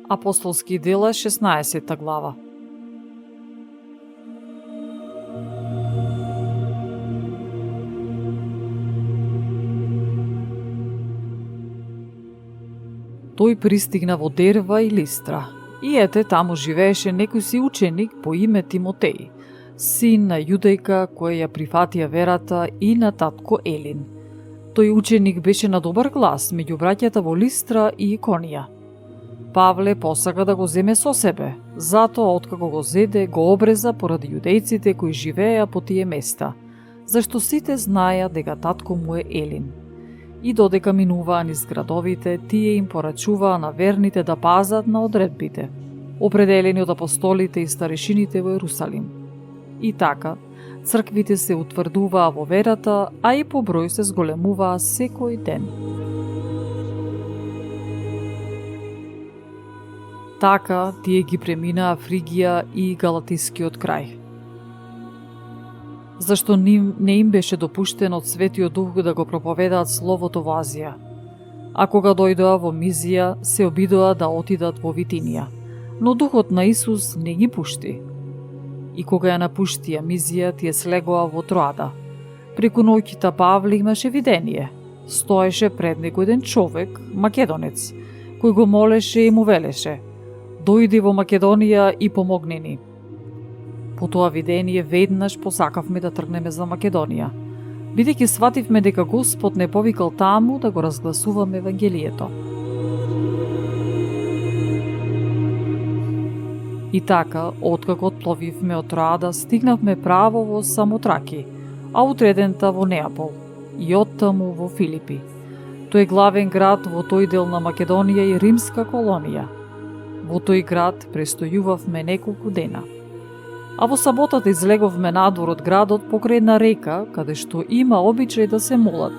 Апостолски дела, 16 глава. Тој пристигна во Дерва и Листра. И ете, таму живееше некој си ученик по име Тимотеј, син на јудејка која ја прифатија верата и на татко Елин. Тој ученик беше на добар глас меѓу браќата во Листра и Иконија. Павле посака да го земе со себе, затоа откако го зеде, го обреза поради јудејците кои живееа по тие места, зашто сите знаеа дека татко му е Елин. И додека минуваа низ градовите, тие им порачуваа на верните да пазат на одредбите, определени од апостолите и старешините во Ерусалим. И така, црквите се утврдуваа во верата, а и по број се зголемуваа секој ден. Така, тие ги преминаа Фригија и Галатискиот крај. Зашто не им беше допуштено од Светиот Дух да го проповедаат Словото во Азија. А кога дојдоа во Мизија, се обидоа да отидат во Витинија, но Духот на Исус не ги пушти. И кога ја напуштија Мизија, тие слегоа во Троада. Преку ноќта Павле имаше видение. Стоеше пред него еден човек, македонец, кој го молеше и му велеше: дојди во Македонија и помогни ни. По тоа видение веднаш посакавме да тргнеме за Македонија, бидејќи свативме дека Господ не повикал таму да го разгласуваме Евангелието. И така, откако отпловивме од Троада, стигнавме право во Самотраки, а утредента во Неапол и оттаму во Филипи. Тој е главен град во тој дел на Македонија и римска колонија. Во тој град престојувавме неколку дена. А во саботата излеговме надвор од градот покрај една река, каде што има обичај да се молат.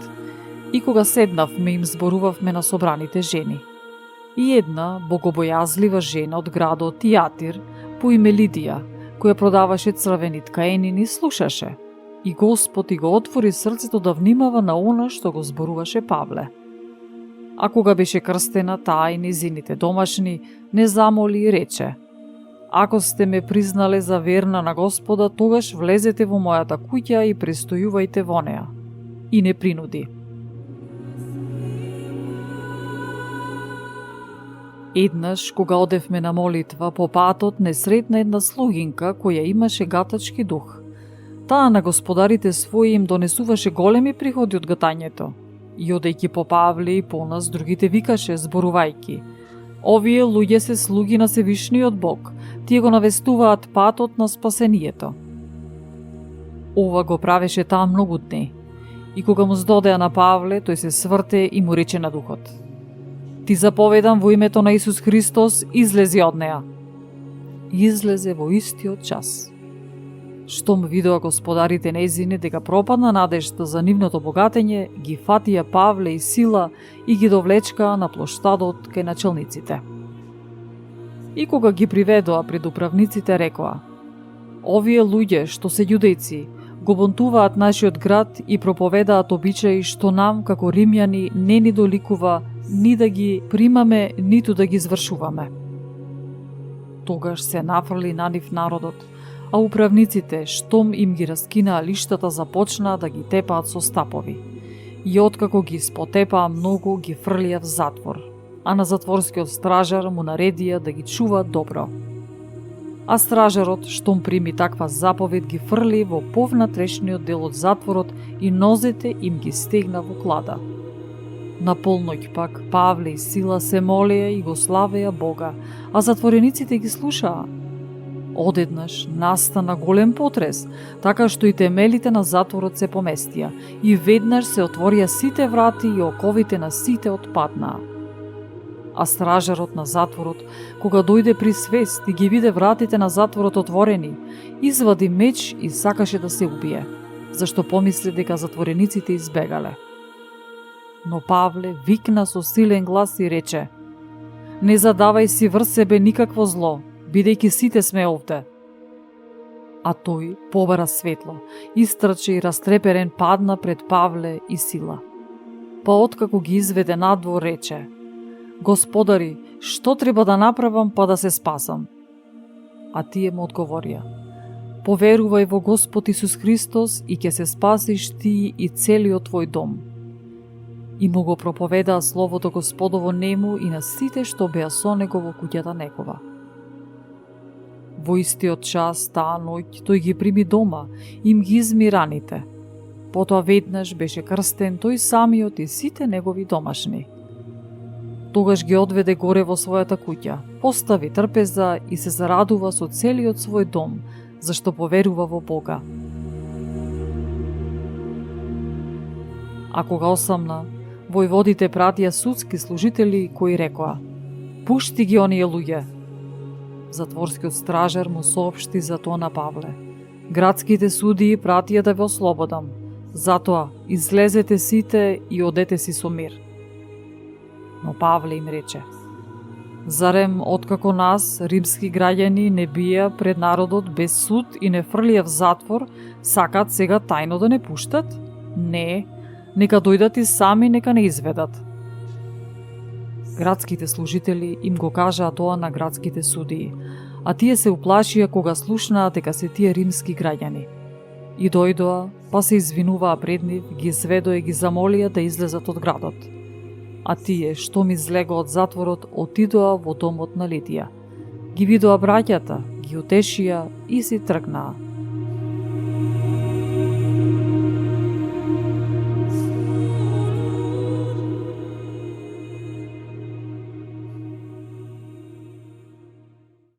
И кога седнавме, им зборувавме на собраните жени. И една богобојазлива жена од градот Тијатир, по име Лидија, која продаваше црвени ткаени, ни слушаше. И Господ и го отвори срцето да внимава на она што го зборуваше Павле. А кога беше крстена, таа и незините домашни не замоли и рече: ако сте ме признале за верна на Господа, тогаш влезете во мојата куќа и престојувајте во неа. И не принуди. Еднаш, кога одевме на молитва, по патот не сретна една слугинка која имаше гатачки дух. Таа на господарите своји им донесуваше големи приходи од гатањето. И одејќи по Павле и по нас, другите викаше, зборувајки: овие луѓе се слуги на Севишниот Бог, тие го навестуваат патот на спасението. Ова го правеше таа многу дни. И кога му здодеа на Павле, тој се сврте и му рече на духот: ти заповедам во името на Исус Христос, излези од неа. Излезе во истиот час. Штом видоа господарите незини дека пропадна надежда за нивното богатење, ги фатија Павле и Сила и ги довлечкаа на плоштадот кај началниците. И кога ги приведоа пред управниците, рекоа: овие луѓе што се јудејци го бунтуваат нашиот град и проповедаат обичаи што нам како римјани не ни доликува ни да ги примаме, ниту да ги извршуваме. Тогаш се нафрли на нив народот, а управниците, штом им ги раскинаа лиштата, започнаа да ги тепаат со стапови. И откако ги спотепаа многу, ги фрлија в затвор, а на затворскиот стражар му наредија да ги чува добро. А стражарот, штом прими таква заповед, ги фрли во повнатрешниот дел од затворот и нозете им ги стегна во клада. На полноќ пак Павле и Сила се молеа и го славеа Бога, а затворениците ги слушаа. Одеднаш настана голем потрес, така што и темелите на затворот се поместија и веднаш се отворија сите врати и оковите на сите отпаднаа. А стражарот на затворот, кога дојде при свест и ги виде вратите на затворот отворени, извади меч и сакаше да се убие, зашто помисли дека затворениците избегале. Но Павле викна со силен глас и рече: не задавај си врз себе никакво зло, бидејќи сите сме овде. А тој побара светло, истрче и растреперен падна пред Павле и Сила. Па откако ги изведе надвор, рече: Господари, што треба да направам па да се спасам? А тие му одговорија: Поверувај во Господ Исус Христос и ќе се спасиш ти и целиот твој дом. И му го проповедаа словото Господово нему и на сите што беа со него во куќата негова. Во истиот час, таа ноќ, тој ги прими дома, им ги изми раните. Потоа веднаш беше крстен тој самиот и сите негови домашни. Тогаш ги одведе горе во својата куќа, постави трпеза и се зарадува со целиот свој дом, зашто поверува во Бога. А кога осамна, војводите пратија судски служители кои рекоа: Пушти ги оние луѓе. Затворскиот стражар му соопшти за тоа на Павле: Градските судии пратија да ве ослободам, затоа излезете сите и одете си со мир. Но Павле им рече: Зарем откако нас, римски граѓани, не бија пред народот без суд и не фрлија в затвор, сакат сега тајно да не пуштат? Не, нека дојдат и сами нека не изведат. Градските служители им го кажаа тоа на градските судии, а тие се уплашија кога слушнаа дека се тие римски граѓани. И дојдоа, па се извинуваа пред нив, ги сведоа и ги замолија да излезат од градот. А тие, што ми излегоа од затворот, отидоа во домот на Лидија. Ги видоа браќата, ги утешија и си тргнаа.